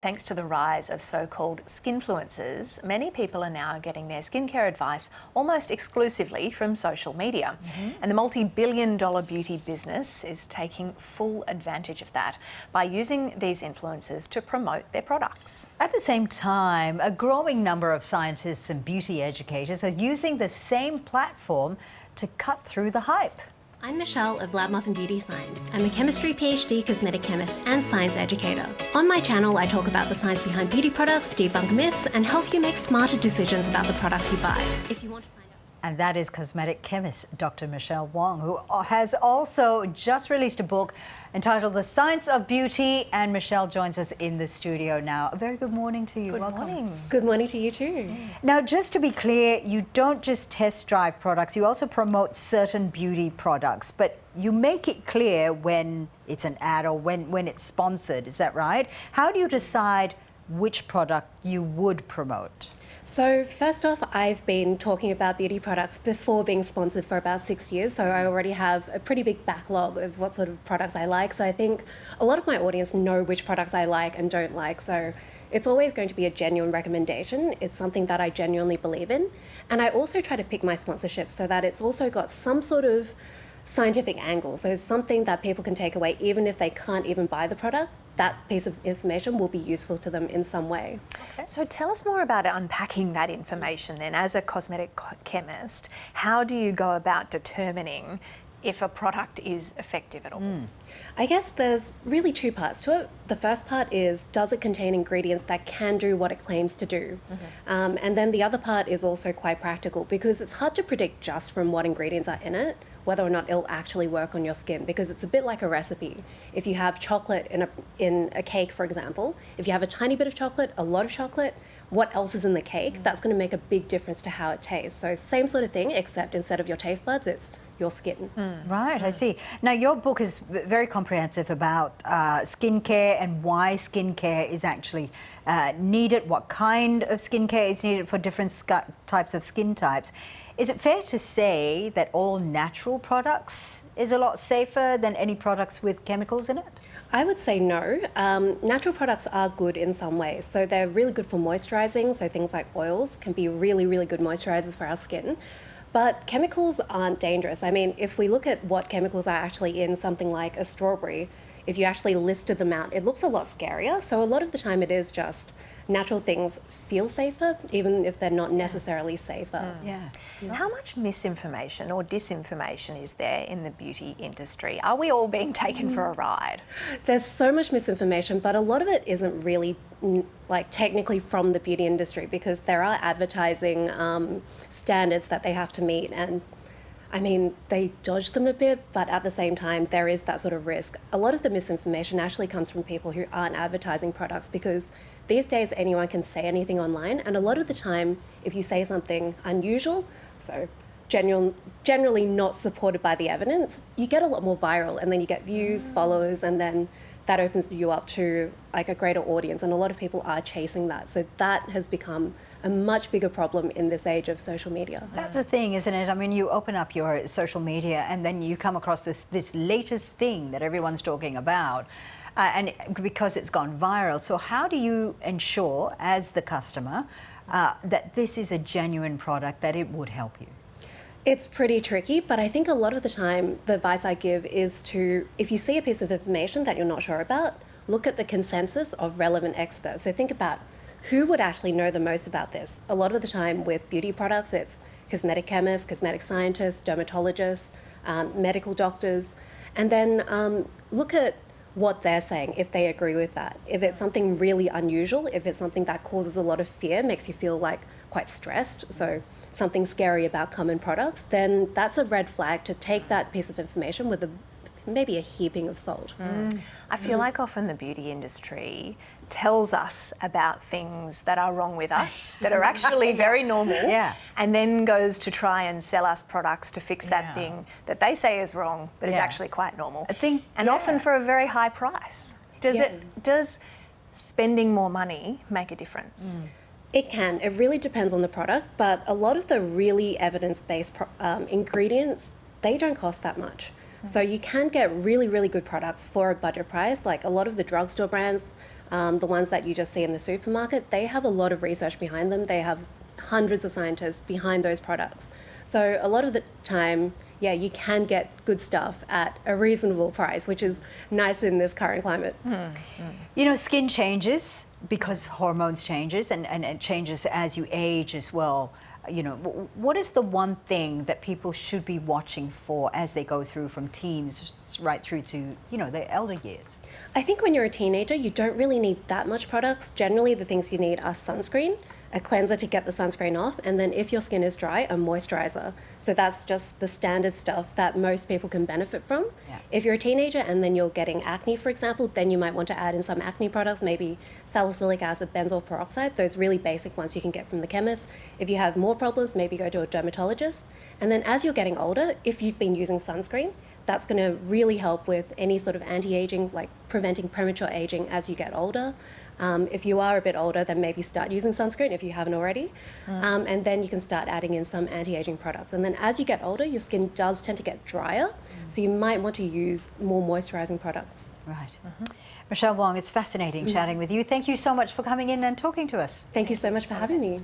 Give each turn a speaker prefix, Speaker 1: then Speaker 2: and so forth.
Speaker 1: Thanks to the rise of so-called skinfluencers, many people are now getting their skincare advice almost exclusively from social media. And the multi-billion-dollar beauty business is taking full advantage of that by using these influencers to promote their products.
Speaker 2: At the same time, a growing number of scientists and beauty educators are using the same platform to cut through the hype.
Speaker 3: I'm Michelle of Lab Muffin Beauty Science. I'm a chemistry PhD, cosmetic chemist and science educator. On my channel, I talk about the science behind beauty products, debunk myths and help you make smarter decisions about the products you buy. If you want to find out.
Speaker 2: And that is cosmetic chemist Dr. Michelle Wong, who has also just released a book entitled The Science of Beauty. And Michelle joins us in the studio now. A very good morning to you.
Speaker 1: Good morning.
Speaker 3: Good morning to you too.
Speaker 2: Now, just to be clear, you don't just test drive products, you also promote certain beauty products, but you make it clear when it's an ad or when it's sponsored, is that right? How do you decide which product you would promote?
Speaker 3: So first off, I've been talking about beauty products before being sponsored for about 6 years, so I already have a pretty big backlog of what sort of products I like. So I think a lot of my audience know which products I like and don't like. So it's always going to be a genuine recommendation. It's something that I genuinely believe in. And I also try to pick my sponsorships so that it's also got some sort of scientific angle. So something that people can take away, even if they can't even buy the product, that piece of information will be useful to them in some way.
Speaker 1: Okay. So tell us more about unpacking that information then. As a cosmetic chemist, how do you go about determining if a product is effective at all?
Speaker 3: I guess there's really two parts to it. The first part is, does it contain ingredients that can do what it claims to do? And then the other part is also quite practical, because it's hard to predict just from what ingredients are in it whether or not it'll actually work on your skin, because it's a bit like a recipe. If you have chocolate in a cake, for example, if you have a tiny bit of chocolate, a lot of chocolate, what else is in the cake, that's going to make a big difference to how it tastes. So same sort of thing, except instead of your taste buds, it's your skin.
Speaker 2: Right, I see. Now, your book is very comprehensive about skincare and why skincare is actually needed, what kind of skincare is needed for different types of skin types. Is it fair to say that all natural products is a lot safer than any products with chemicals in it?
Speaker 3: I would say no. Natural products are good in some ways. So they're really good for moisturizing. So things like oils can be really, really good moisturizers for our skin. But chemicals aren't dangerous. I mean, if we look at what chemicals are actually in something like a strawberry, if you actually listed them out, it looks a lot scarier. So a lot of the time it is just natural things feel safer, even if they're not necessarily safer.
Speaker 1: How much misinformation or disinformation is there in the beauty industry? Are we all being taken for a ride?
Speaker 3: There's so much misinformation, but a lot of it isn't really like technically from the beauty industry, because there are advertising standards that they have to meet, and I mean, they dodge them a bit, but at the same time, there is that sort of risk. A lot of the misinformation actually comes from people who aren't advertising products, because these days anyone can say anything online, and a lot of the time, if you say something unusual, so generally not supported by the evidence, you get a lot more viral, and then you get views, followers, and then that opens you up to like a greater audience, and a lot of people are chasing that. So that has become a much bigger problem in this age of social media.
Speaker 2: That's the thing, isn't it? I mean, you open up your social media and then you come across this latest thing that everyone's talking about, and because it's gone viral. So how do you ensure, as the customer, that this is a genuine product, that it would help you?
Speaker 3: It's pretty tricky, but I think a lot of the time the advice I give is to, if you see a piece of information that you're not sure about, look at the consensus of relevant experts. So think about who would actually know the most about this. A lot of the time with beauty products, it's cosmetic chemists, cosmetic scientists, dermatologists, medical doctors, and then look at what they're saying, if they agree with that. If it's something really unusual, if it's something that causes a lot of fear, makes you feel like quite stressed, so something scary about common products, then that's a red flag to take that piece of information with maybe a heaping of salt.
Speaker 1: I feel like often the beauty industry tells us about things that are wrong with us, that are actually very normal, and then goes to try and sell us products to fix that thing that they say is wrong, but is actually quite normal. And often for a very high price. Does spending more money make a difference?
Speaker 3: It can. It really depends on the product, but a lot of the really evidence-based ingredients, they don't cost that much. So you can get really, really good products for a budget price. Like a lot of the drugstore brands, the ones that you just see in the supermarket, they have a lot of research behind them. They have hundreds of scientists behind those products. So a lot of the time, yeah, you can get good stuff at a reasonable price, which is nice in this current climate.
Speaker 2: You know, skin changes because hormones changes and it changes as you age as well. You know, what is the one thing that people should be watching for as they go through from teens right through to, you know, their elder years?
Speaker 3: I think when you're a teenager, you don't really need that much products. Generally, the things you need are sunscreen, a cleanser to get the sunscreen off, and then if your skin is dry, a moisturizer. So that's just the standard stuff that most people can benefit from. Yeah. If you're a teenager and then you're getting acne, for example, then you might want to add in some acne products, maybe salicylic acid, benzoyl peroxide, those really basic ones you can get from the chemist. If you have more problems, maybe go to a dermatologist. And then as you're getting older, if you've been using sunscreen, that's going to really help with any sort of anti-aging, like preventing premature aging as you get older. If you are a bit older, then maybe start using sunscreen if you haven't already. And then you can start adding in some anti-aging products. And then as you get older, your skin does tend to get drier. So you might want to use more moisturizing products.
Speaker 2: Right. Michelle Wong, it's fascinating chatting with you. Thank you so much for coming in and talking to us.
Speaker 3: Thank you so much for having me.